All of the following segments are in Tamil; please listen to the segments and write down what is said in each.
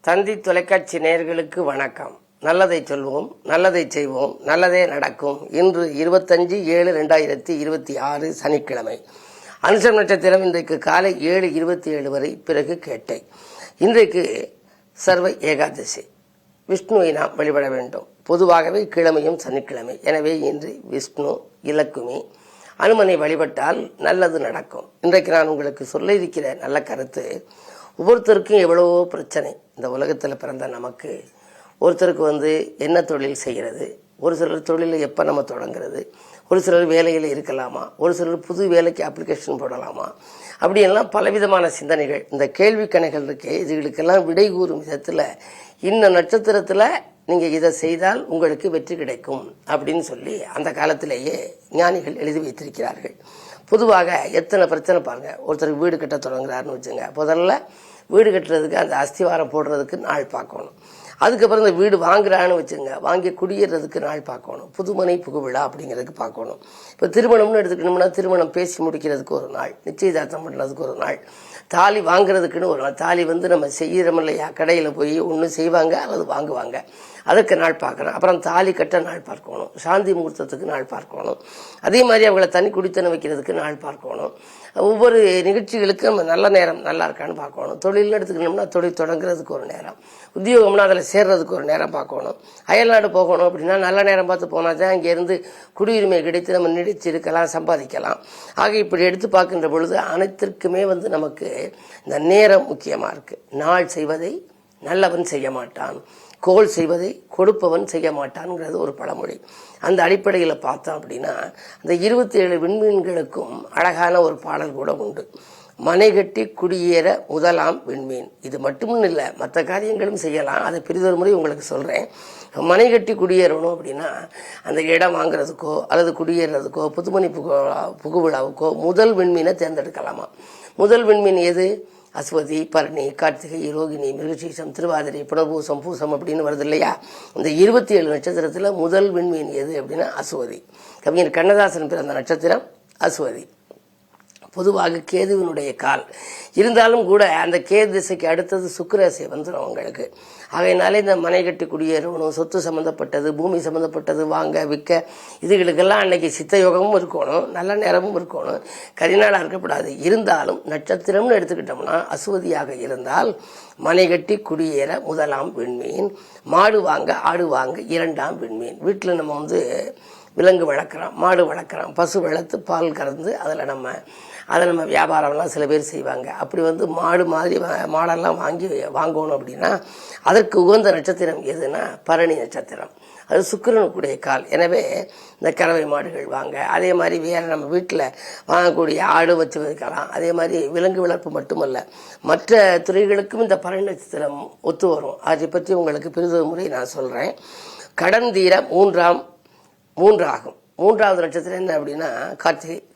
தந்தி தொலைக்காட்சி நேயர்களுக்கு வணக்கம். நல்லதை சொல்வோம், நல்லதை செய்வோம், நல்லதே நடக்கும். இன்று 25/7/2026 சனிக்கிழமை. அனுஷம் நட்சத்திரம் இன்றைக்கு காலை 7:27 வரை, பிறகு கேட்டை. இன்றைக்கு சர்வ ஏகாதசி. விஷ்ணுவை நாம் வழிபட வேண்டும். பொதுவாகவே கிழமையும் சனிக்கிழமை. எனவே இன்று விஷ்ணு, இலக்குமி, அனுமனை வழிபட்டால் நல்லது நடக்கும். இன்றைக்கு நான் உங்களுக்கு சொல்ல இருக்கிற நல்ல கருத்து, ஒவ்வொருத்தருக்கும் எவ்வளவோ பிரச்சனை. இந்த உலகத்தில் பிறந்த நமக்கு ஒருத்தருக்கு என்ன தொழில் செய்கிறது, ஒரு சிலர் தொழிலை எப்போ நம்ம தொடங்குறது, ஒரு சிலர் வேலையில் இருக்கலாமா, ஒரு சிலர் புது வேலைக்கு அப்ளிகேஷன் போடலாமா, அப்படியெல்லாம் பலவிதமான சிந்தனைகள். இந்த கேள்வி கணைகள் இருக்கே, இதுகளுக்கெல்லாம் விடை கூறும் விதத்தில் இந்த நட்சத்திரத்தில் நீங்கள் இதை செய்தால் உங்களுக்கு வெற்றி கிடைக்கும் அப்படின்னு சொல்லி அந்த காலத்திலேயே ஞானிகள் எழுதி வைத்திருக்கிறார்கள். பொதுவாக எத்தனை பிரச்சனை பாருங்க. ஒருத்தருக்கு வீடு கட்ட தொடங்குறாருன்னு வச்சுங்க, முதல்ல வீடு கட்டுறதுக்கு அந்த அஸ்திவாரம் போடுறதுக்கு நாள் பார்க்கணும். அதுக்கப்புறம் இந்த வீடு வாங்குறான்னு வச்சுங்க, வாங்கி குடியேறதுக்கு நாள் பார்க்கணும். புதுமனை புகுவிழா அப்படிங்கிறதுக்கு பார்க்கணும். இப்போ திருமணம்னு எடுத்துக்கணும்னா திருமணம் பேசி முடிக்கிறதுக்கு ஒரு நாள், நிச்சயதார்த்தம் பண்ணுறதுக்கு ஒரு நாள், தாலி வாங்குறதுக்குன்னு ஒரு நாள். தாலி நம்ம செய்கிறோம் இல்லையா, கடையில் போய் ஒன்று செய்வாங்க அல்லது வாங்குவாங்க, அதுக்கு நாள் பார்க்கணும். அப்புறம் தாலி கட்ட நாள் பார்க்கணும், சாந்தி முகூர்த்தத்துக்கு நாள் பார்க்கணும். அதே மாதிரி அவங்கள தனி குடித்தன வைக்கிறதுக்கு நாள் பார்க்கணும். ஒவ்வொரு நிகழ்ச்சிகளுக்கும் நம்ம நல்ல நேரம் நல்லா இருக்கான்னு பார்க்கணும். தொழில்னு எடுத்துக்கணும்னா தொழில் தொடங்குறதுக்கு ஒரு நேரம், உத்தியோகம்னா அதில் சேர்றதுக்கு ஒரு நேரம் பார்க்கணும். அயல்நாடு போகணும் அப்படின்னா நல்ல நேரம் பார்த்து போனால் தான் அங்கேருந்து குடியுரிமை கிடைத்து நம்ம நீடிச்சு இருக்கலாம், சம்பாதிக்கலாம். ஆக இப்படி எடுத்து பார்க்கின்ற பொழுது அனைத்திற்குமே நமக்கு இந்த நேரம் முக்கியமாக இருக்குது. நாள் செய்வதை நல்லவன் செய்ய மாட்டான், கோல் செய்வதை கொடுப்பவன் செய்ய மாட்டான்ங்கிறது ஒரு பழமொழி. அந்த அடிப்படையில் பார்த்தோம் அப்படின்னா அந்த 27 விண்மீன்களுக்கும் அழகான ஒரு பாடல் கூட உண்டு. மனை கட்டி குடியேற முதலாம் விண்மீன். இது மட்டும் இல்லை, மற்ற காரியங்களும் செய்யலாம். அதை பெரிதொரு முறை உங்களுக்கு சொல்கிறேன். மனை கட்டி குடியேறணும் அப்படின்னா அந்த இடம் வாங்குறதுக்கோ அல்லது குடியேறதுக்கோ புதுமணி புகுவிழாவுக்கோ முதல் விண்மீனை தேர்ந்தெடுக்கலாமா. முதல் விண்மீன் எது? அஸ்வதி, பரணி, கார்த்திகை, ரோகிணி, மிருகசீஷம், திருவாதிரை, புனர்பூசம், பூசம் அப்படின்னு வருது இல்லையா. இந்த 27 நட்சத்திரத்தில் முதல் விண்மீன் எது அப்படின்னா அஸ்வதி. கவிஞர் கண்ணதாசன் பிறந்த நட்சத்திரம் அஸ்வதி. பொதுவாக கேதுவினுடைய கால் இருந்தாலும் கூட அந்த கேது திசைக்கு அடுத்தது சுக்கிரசை வந்துடும் அவங்களுக்கு. ஆகையினாலே இந்த மனை கட்டி குடியேறணும், சொத்து சம்மந்தப்பட்டது, பூமி சம்மந்தப்பட்டது, வாங்க விற்க, இதுகளுக்கெல்லாம் அன்னைக்கு சித்த யோகமும் இருக்கணும், நல்ல நேரமும் இருக்கணும், கரிநாளாக இருக்கக்கூடாது. இருந்தாலும் நட்சத்திரம்னு எடுத்துக்கிட்டோம்னா அசுவதியாக இருந்தால் மனை கட்டி குடியேற முதலாம் விண்மீன், மாடு வாங்க ஆடு வாங்க இரண்டாம் விண்மீன். வீட்டில் நம்ம விலங்கு வளர்க்குறோம், மாடு வளர்க்குறோம், பசு வளர்த்து பால் கறந்து அதில் நம்ம வியாபாரம்லாம் சில பேர் செய்வாங்க. அப்படி மாடு மாதிரி மாடெல்லாம் வாங்கணும் அப்படின்னா அதற்கு உகந்த நட்சத்திரம் எதுனா பரணி நட்சத்திரம். அது சுக்கிரனுக்குடைய கால். எனவே இந்த கறவை மாடுகள் வாங்க, அதே மாதிரி வேறு நம்ம வீட்டில் வாங்கக்கூடிய ஆடு வச்சு வைக்கலாம். அதே மாதிரி விலங்கு வளர்ப்பு மட்டுமல்ல, மற்ற துறைகளுக்கும் இந்த பரணி நட்சத்திரம் ஒத்து வரும். அதை பற்றி உங்களுக்கு பெரிதொரு முறை நான் சொல்கிறேன். கடன் தீர மூன்று ஆகும். மூன்றாவது நட்சத்திரம் என்ன அப்படின்னா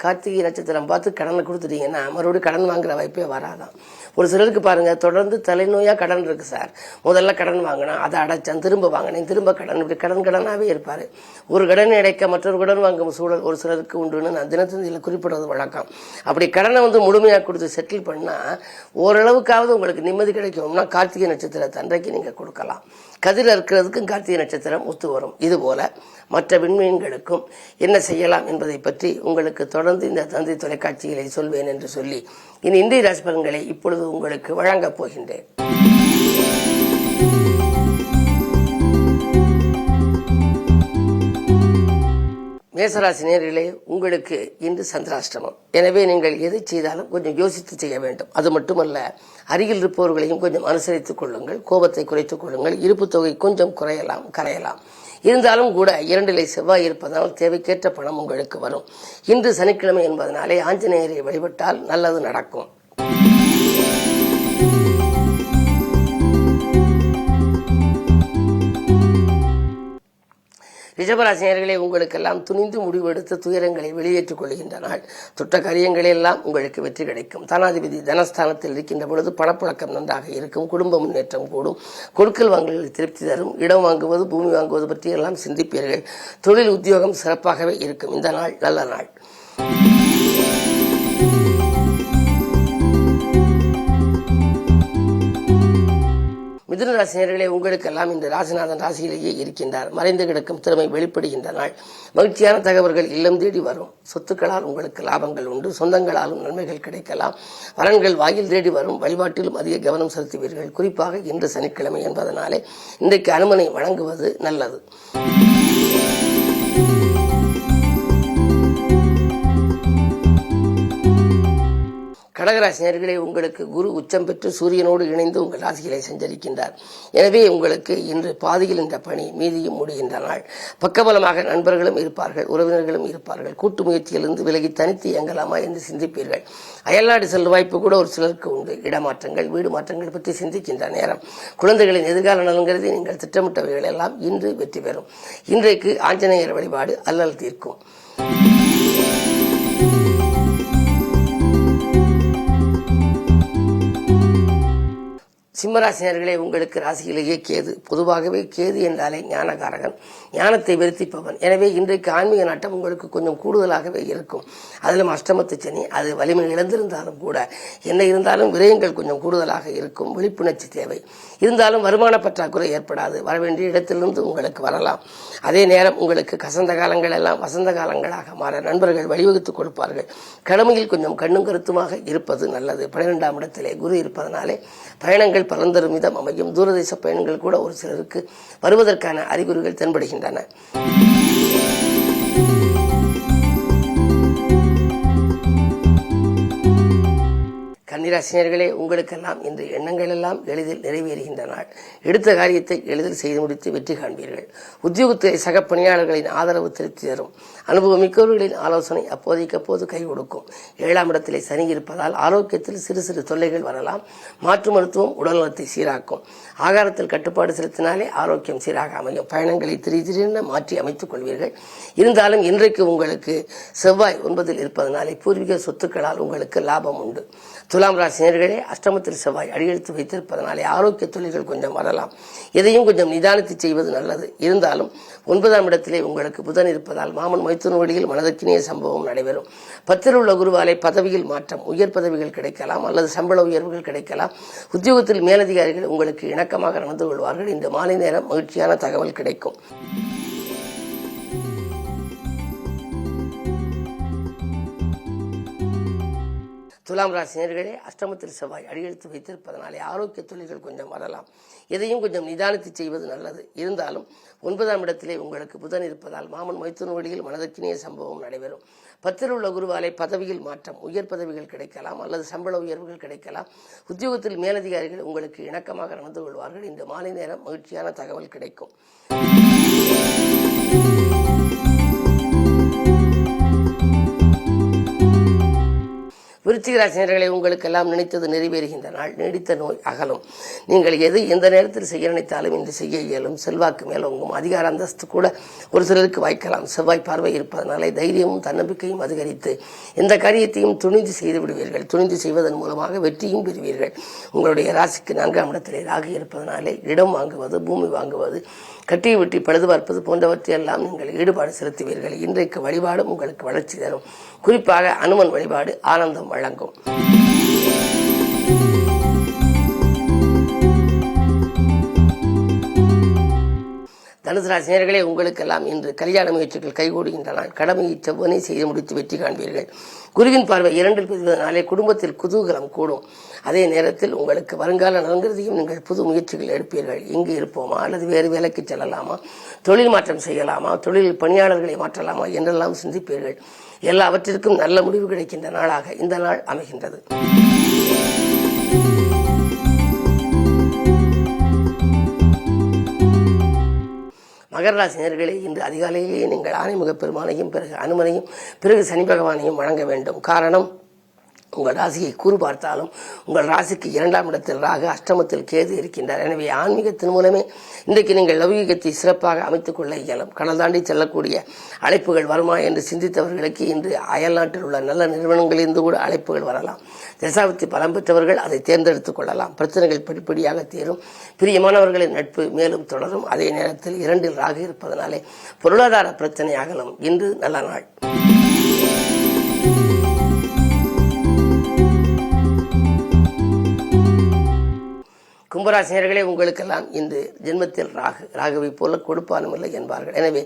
கார்த்திகை நட்சத்திரம் பார்த்து கடனை கொடுத்துட்டீங்கன்னா மறுபடியும் கடன் வாங்குற வாய்ப்பே வராதான். ஒரு சிலருக்கு பாருங்க, தொடர்ந்து தலைநோயா கடன் இருக்கு சார். முதல்ல கடன் வாங்கினா அதை அடைச்சான், திரும்ப வாங்கினேன், திரும்ப கடன், இப்படி கடனாவே இருப்பாரு. ஒரு கடன் அடைக்க மற்றொரு கடன் வாங்கும் சூழல் ஒரு சிலருக்கு உண்டுன்னு நான் தினத்தந்தியில் குறிப்பிடுறது வழக்கம். அப்படி கடனை முழுமையாக கொடுத்து செட்டில் பண்ணா ஓரளவுக்காவது உங்களுக்கு நிம்மதி கிடைக்கும்னா கார்த்திகை நட்சத்திரத்தை அன்றைக்கு நீங்க கொடுக்கலாம். கதிர் இருக்கிறதுக்கும் கார்த்திகை நட்சத்திரம் ஒத்து வரும். இதுபோல மற்ற விண்மீன்களுக்கும் என்ன செய்யலாம் என்பதை பற்றி உங்களுக்கு தொடர்ந்து இந்த தந்தி தொலைக்காட்சிகளை சொல்வேன் என்று சொல்லி இன்றைய ராசி பலன்களை இப்பொழுது உங்களுக்கு வழங்கப் போகின்றேன். மேசராசி நேயர்களே, உங்களுக்கு இன்று சந்திராஷ்டமம். எனவே நீங்கள் எதை செய்தாலும் கொஞ்சம் யோசித்து செய்ய வேண்டும். அது மட்டுமல்ல, அருகில் இருப்பவர்களையும் கொஞ்சம் அனுசரித்துக் கொள்ளுங்கள், கோபத்தை குறைத்துக் கொள்ளுங்கள். இருப்பு தொகை கொஞ்சம் கரையலாம். இருந்தாலும் கூட 2 செவ்வாய் இருப்பதால் தேவைக்கேற்ற பணம் உங்களுக்கு வரும். இன்று சனிக்கிழமை என்பதனாலே ஆஞ்சநேயரை வழிபட்டால் நல்லது நடக்கும். ரிஷபராசினியர்களே, உங்களுக்கெல்லாம் துணிந்து முடிவெடுத்து துயரங்களை வெளியேற்றிக் கொள்கின்ற நாள். தொட்ட காரியங்களெல்லாம் உங்களுக்கு வெற்றி கிடைக்கும். தனாதிபதி தனஸ்தானத்தில் இருக்கின்ற பொழுது பணப்புழக்கம் நன்றாக இருக்கும், குடும்ப முன்னேற்றம் கூடும், கொடுக்கல் வாங்கல்கள் திருப்தி தரும், இடம் வாங்குவது பூமி வாங்குவது பற்றி எல்லாம் சிந்திப்பீர்கள். தொழில் உத்தியோகம் சிறப்பாகவே இருக்கும். இந்த நாள் நல்ல நாள். மிதுன ராசினியர்களே, உங்களுக்கெல்லாம் இந்த ராசிநாதன் ராசியிலேயே இருக்கின்றார். மறைந்து கிடக்கும் திறமை வெளிப்படுகின்ற நாள். மகிழ்ச்சியான தகவல்கள் இல்லம் தேடி வரும். சொத்துக்களால் உங்களுக்கு லாபங்கள் உண்டு. சொந்தங்களாலும் நன்மைகள் கிடைக்கலாம். வரன்கள் வாயில் தேடி வரும். வழிபாட்டிலும் அதிக கவனம் செலுத்துவீர்கள். குறிப்பாக இன்று சனிக்கிழமை என்பதனாலே இன்றைக்கு அனுமனை வழங்குவது நல்லது. கடகராசினியர்களே, உங்களுக்கு குரு உச்சம் பெற்று சூரியனோடு இணைந்து உங்கள் ராசிகளை சஞ்சரிக்கின்றார். எனவே உங்களுக்கு இன்று பாதியில் இந்த பணி மீதியும் முடிகின்ற நாள். பக்கபலமாக நண்பர்களும் இருப்பார்கள், உறவினர்களும் இருப்பார்கள். கூட்டு முயற்சியிலிருந்து விலகி தனித்து இயங்கலாமா என்று சிந்திப்பீர்கள். அயல்நாடு செல்லும் வாய்ப்பு கூட ஒரு சிலருக்கு உண்டு. இடமாற்றங்கள், வீடு மாற்றங்கள் பற்றி சிந்திக்கின்ற நேரம். குழந்தைகளின் எதிர்கால நலங்கிறது நீங்கள் திட்டமிட்டவைகள் எல்லாம் இன்று வெற்றி பெறும். இன்றைக்கு ஆஞ்சநேயர் வழிபாடு அல்லல் தீர்க்கும். சிம்மராசினியர்களே, உங்களுக்கு ராசியிலேயே கேது. பொதுவாகவே கேது என்றாலே ஞானகாரகன், ஞானத்தை வெறுத்திப்பவன். எனவே இன்றைக்கு ஆன்மீக நாட்டம் உங்களுக்கு கொஞ்சம் கூடுதலாகவே இருக்கும். அதிலும் அஷ்டமத்து சனி, அது வலிமை இழந்திருந்தாலும் கூட என்ன இருந்தாலும் விரயங்கள் கொஞ்சம் கூடுதலாக இருக்கும். விழிப்புணர்ச்சி தேவை. இருந்தாலும் வருமான பற்றாக்குறை ஏற்படாது. வரவேண்டிய இடத்திலிருந்து உங்களுக்கு வரலாம். அதே நேரம் உங்களுக்கு கசந்த காலங்கள் எல்லாம் வசந்த காலங்களாக மாற நண்பர்கள் வழிவகுத்துக் கொடுப்பார்கள். கடமையில் கொஞ்சம் கண்ணும் கருத்துமாக இருப்பது நல்லது. 12ஆம் இடத்திலே குரு இருப்பதனாலே பயணங்கள் பலந்தரும் விதம் அமையும். தூரதேச பயணங்கள் கூட ஒரு சிலருக்கு வருவதற்கான அறிகுறிகள் தென்படுகின்றன. கன்னிராசினியர்களே, உங்களுக்கெல்லாம் இன்று எண்ணங்கள் எல்லாம் எளிதில் நிறைவேறுகின்ற நாள். எடுத்த காரியத்தை எளிதில் செய்து முடித்து வெற்றி காண்பீர்கள். உத்தியோகத்துறை சக பணியாளர்களின் ஆதரவு திருப்தி தரும். அனுபவமிக்கவர்களின் ஆலோசனை அப்போதைக்கப்போது கை கொடுக்கும். 7ஆம் இடத்திலே சனி இருப்பதால் ஆரோக்கியத்தில் சிறு சிறு தொல்லைகள் வரலாம். மாற்று மருத்துவம் உடல்நலத்தை சீராக்கும். ஆகாரத்தில் கட்டுப்பாடு செலுத்தினாலே ஆரோக்கியம் சீராக அமையும். பயணங்களை திடீரென மாற்றி அமைத்துக் கொள்வீர்கள். இருந்தாலும் இன்றைக்கு உங்களுக்கு செவ்வாய் 9இல் இருப்பதனாலே பூர்வீக சொத்துக்களால் உங்களுக்கு லாபம் உண்டு. துலாம் ராசினியர்களே, அஷ்டமத்தில் செவ்வாய் அடியெடுத்து வைத்திருப்பதனாலே ஆரோக்கிய தொல்லைகள் கொஞ்சம் வரலாம். எதையும் கொஞ்சம் நிதானித்து செய்வது நல்லது. இருந்தாலும் 9ஆம் இடத்திலே உங்களுக்கு புதன் இருப்பதால் மாமன் மைத்துன வழியில் மனதிற்கினிய சம்பவம் நடைபெறும். 10இல் உள்ள குருவாலை பதவியில் மாற்றம், உயர் பதவிகள் கிடைக்கலாம் அல்லது சம்பள உயர்வுகள் கிடைக்கலாம். உத்தியோகத்தில் மேலதிகாரிகள் உங்களுக்கு இணக்கமாக நடந்து கொள்வார்கள். இந்த மாலை நேரம் மகிழ்ச்சியான தகவல் கிடைக்கும். துலாம் ராசினியர்களே, அஷ்டமத்தில் செவ்வாய் அடியெடுத்து வைத்திருப்பதனாலே ஆரோக்கிய தொல்லைகள் கொஞ்சம் வரலாம். எதையும் கொஞ்சம் நிதானித்து செய்வது நல்லது. இருந்தாலும் 9ஆம் இடத்திலே உங்களுக்கு புதன் இருப்பதால் மாமன் மைத்துன வழியில் மனதிற்கினிய சம்பவம் நடைபெறும். 10இல் உள்ள குருவாலை பதவியில் மாற்றம், உயர் பதவிகள் கிடைக்கலாம் அல்லது சம்பள உயர்வுகள் கிடைக்கலாம். உத்தியோகத்தில் மேலதிகாரிகள் உங்களுக்கு இணக்கமாக நடந்து கொள்வார்கள். இந்த மாலை நேரம் மகிழ்ச்சியான தகவல் கிடைக்கும். விருச்சிக ராசினியர்களே, உங்களுக்கெல்லாம் நினைத்தது நிறைவேறுகின்ற நாள். நீடித்த நோய் அகலும். நீங்கள் எந்த நேரத்தில் செய்ய நினைத்தாலும் இன்று செய்ய இயலும். செல்வாக்கு மேலோங்கும். அதிகார அந்தஸ்து கூட ஒரு சிலருக்கு வாய்க்கலாம். செவ்வாய் பார்வை இருப்பதனாலே தைரியமும் தன்னம்பிக்கையும் அதிகரித்து எந்த காரியத்தையும் துணிந்து செய்து விடுவீர்கள். துணிந்து செய்வதன் மூலமாக வெற்றியும் பெறுவீர்கள். உங்களுடைய ராசிக்கு 4ஆம் இடத்திலே ராகு இருப்பதனாலே இடம் வாங்குவது, பூமி வாங்குவது, கட்டி வெட்டி பழுது பார்ப்பது போன்றவற்றையெல்லாம் நீங்கள் ஈடுபாடு செலுத்துவீர்கள். இன்றைக்கு வழிபாடும் உங்களுக்கு வளர்ச்சி தரும். குறிப்பாக அனுமன் வழிபாடு ஆனந்தம் வழங்கும். தனுசு ராசினியர்களே, உங்களுக்கெல்லாம் இன்று கல்யாண முயற்சிகள் கைகூடுகின்ற நாள். கடமையை செவ்வனே செய்து முடித்து வெற்றி காண்பீர்கள். குருவின் பார்வை 2இல் பெறுவதனாலே குடும்பத்தில் குதூகலம் கூடும். அதே நேரத்தில் உங்களுக்கு வருங்கால நலன்கிறதையும் நீங்கள் புது முயற்சிகள் எடுப்பீர்கள். இங்கு இருப்போமா அல்லது வேறு வேலைக்கு செல்லலாமா, தொழில் மாற்றம் செய்யலாமா, தொழிலில் பணியாளர்களை மாற்றலாமா என்றெல்லாம் சிந்திப்பீர்கள். எல்லாவற்றிற்கும் நல்ல முடிவு கிடைக்கின்ற நாளாக இந்த நாள் அமைகின்றது. மகர ராசினியர்களே, இன்று அதிகாலையிலேயே நீங்கள் ஆனைமுக பெருமானையும் பிறகு அனுமனையும் பிறகு சனி பகவானையும் வணங்க வேண்டும். காரணம், உங்கள் ராசியை கூறு பார்த்தாலும் உங்கள் ராசிக்கு 2ஆம் இடத்தில் ராகு, அஷ்டமத்தில் கேது இருக்கின்றார். எனவே ஆன்மீகத்தின் மூலமே இன்றைக்கு நீங்கள் லௌகீகத்தை சிறப்பாக அமைத்துக் கொள்ள இயலும். கடல் தாண்டி செல்லக்கூடிய அழைப்புகள் வருமா என்று சிந்தித்தவர்களுக்கு இன்று அயல் நாட்டில் உள்ள நல்ல நிறுவனங்களிலிருந்து கூட அழைப்புகள் வரலாம். தசாபுத்தி பலம் பெற்றவர்கள் அதை தேர்ந்தெடுத்துக் கொள்ளலாம். பிரச்சனைகள் படிப்படியாக தீரும். பிரியமானவர்களின் நட்பு மேலும் தொடரும். அதே நேரத்தில் 2இல் ராகு இருப்பதனாலே பொருளாதார பிரச்சனை அகலும். இன்று நல்ல நாள். கும்பராசினியர்களே, உங்களுக்கெல்லாம் இன்று ஜென்மத்தில் ராகுவை போல கொடுப்பானும் இல்லை என்பார்கள். எனவே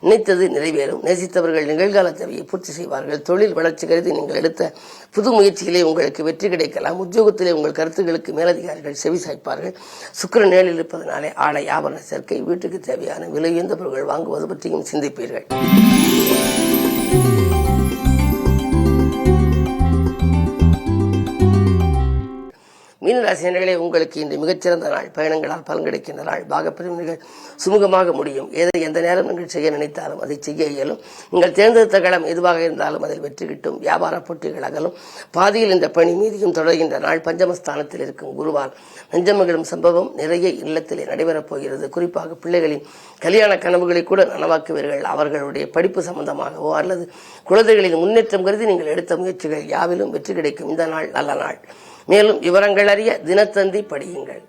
நினைத்தது நிறைவேறும். நேசித்தவர்கள் நிகழ்கால தேவையை பூர்த்தி செய்வார்கள். தொழில் வளர்ச்சி கருதி நீங்கள் எடுத்த புது முயற்சியிலே உங்களுக்கு வெற்றி கிடைக்கலாம். உத்தியோகத்திலே உங்கள் கருத்துக்களுக்கு மேலதிகாரிகள் செவி சாய்ப்பார்கள். சுக்கிரன் ஏழில் இருப்பதனாலே ஆடை ஆபரண சேர்க்கை, வீட்டுக்கு தேவையான விலையுயர்ந்த பொருட்கள் வாங்குவது பற்றியும் சிந்திப்பீர்கள். மீனராசினியர்களே, உங்களுக்கு இன்று மிகச்சிறந்த நாள். பயணங்களால் பலன் கிடைக்கின்ற நாள். பாகப்பிரிவினைகள் சுமூகமாக முடியும். எந்த நேரம் நீங்கள் செய்ய நினைத்தாலும் அதை செய்ய இயலும். நீங்கள் தேர்ந்தெடுத்த களம் எதுவாக இருந்தாலும் அதில் வெற்றி கிட்டும். வியாபார போட்டிகள் அகலும். பாதியில் இந்த பணி மீதியும் தொடர்கின்ற நாள். பஞ்சமஸ்தானத்தில் இருக்கும் குருவால் நெஞ்சமகிழும் சம்பவம் நிறைய இல்லத்திலே நடைபெறப் போகிறது. குறிப்பாக பிள்ளைகளின் கல்யாண கனவுகளை கூட நனவாக்குவீர்கள். அவர்களுடைய படிப்பு சம்பந்தமாகவோ அல்லது குழந்தைகளின் முன்னேற்றம் கருதி நீங்கள் எடுத்த முயற்சிகள் யாவிலும் வெற்றி கிடைக்கும். இந்த நாள் நல்ல நாள். மேலும் விவரங்கள் அறிய தினத்தந்தி படியுங்கள்.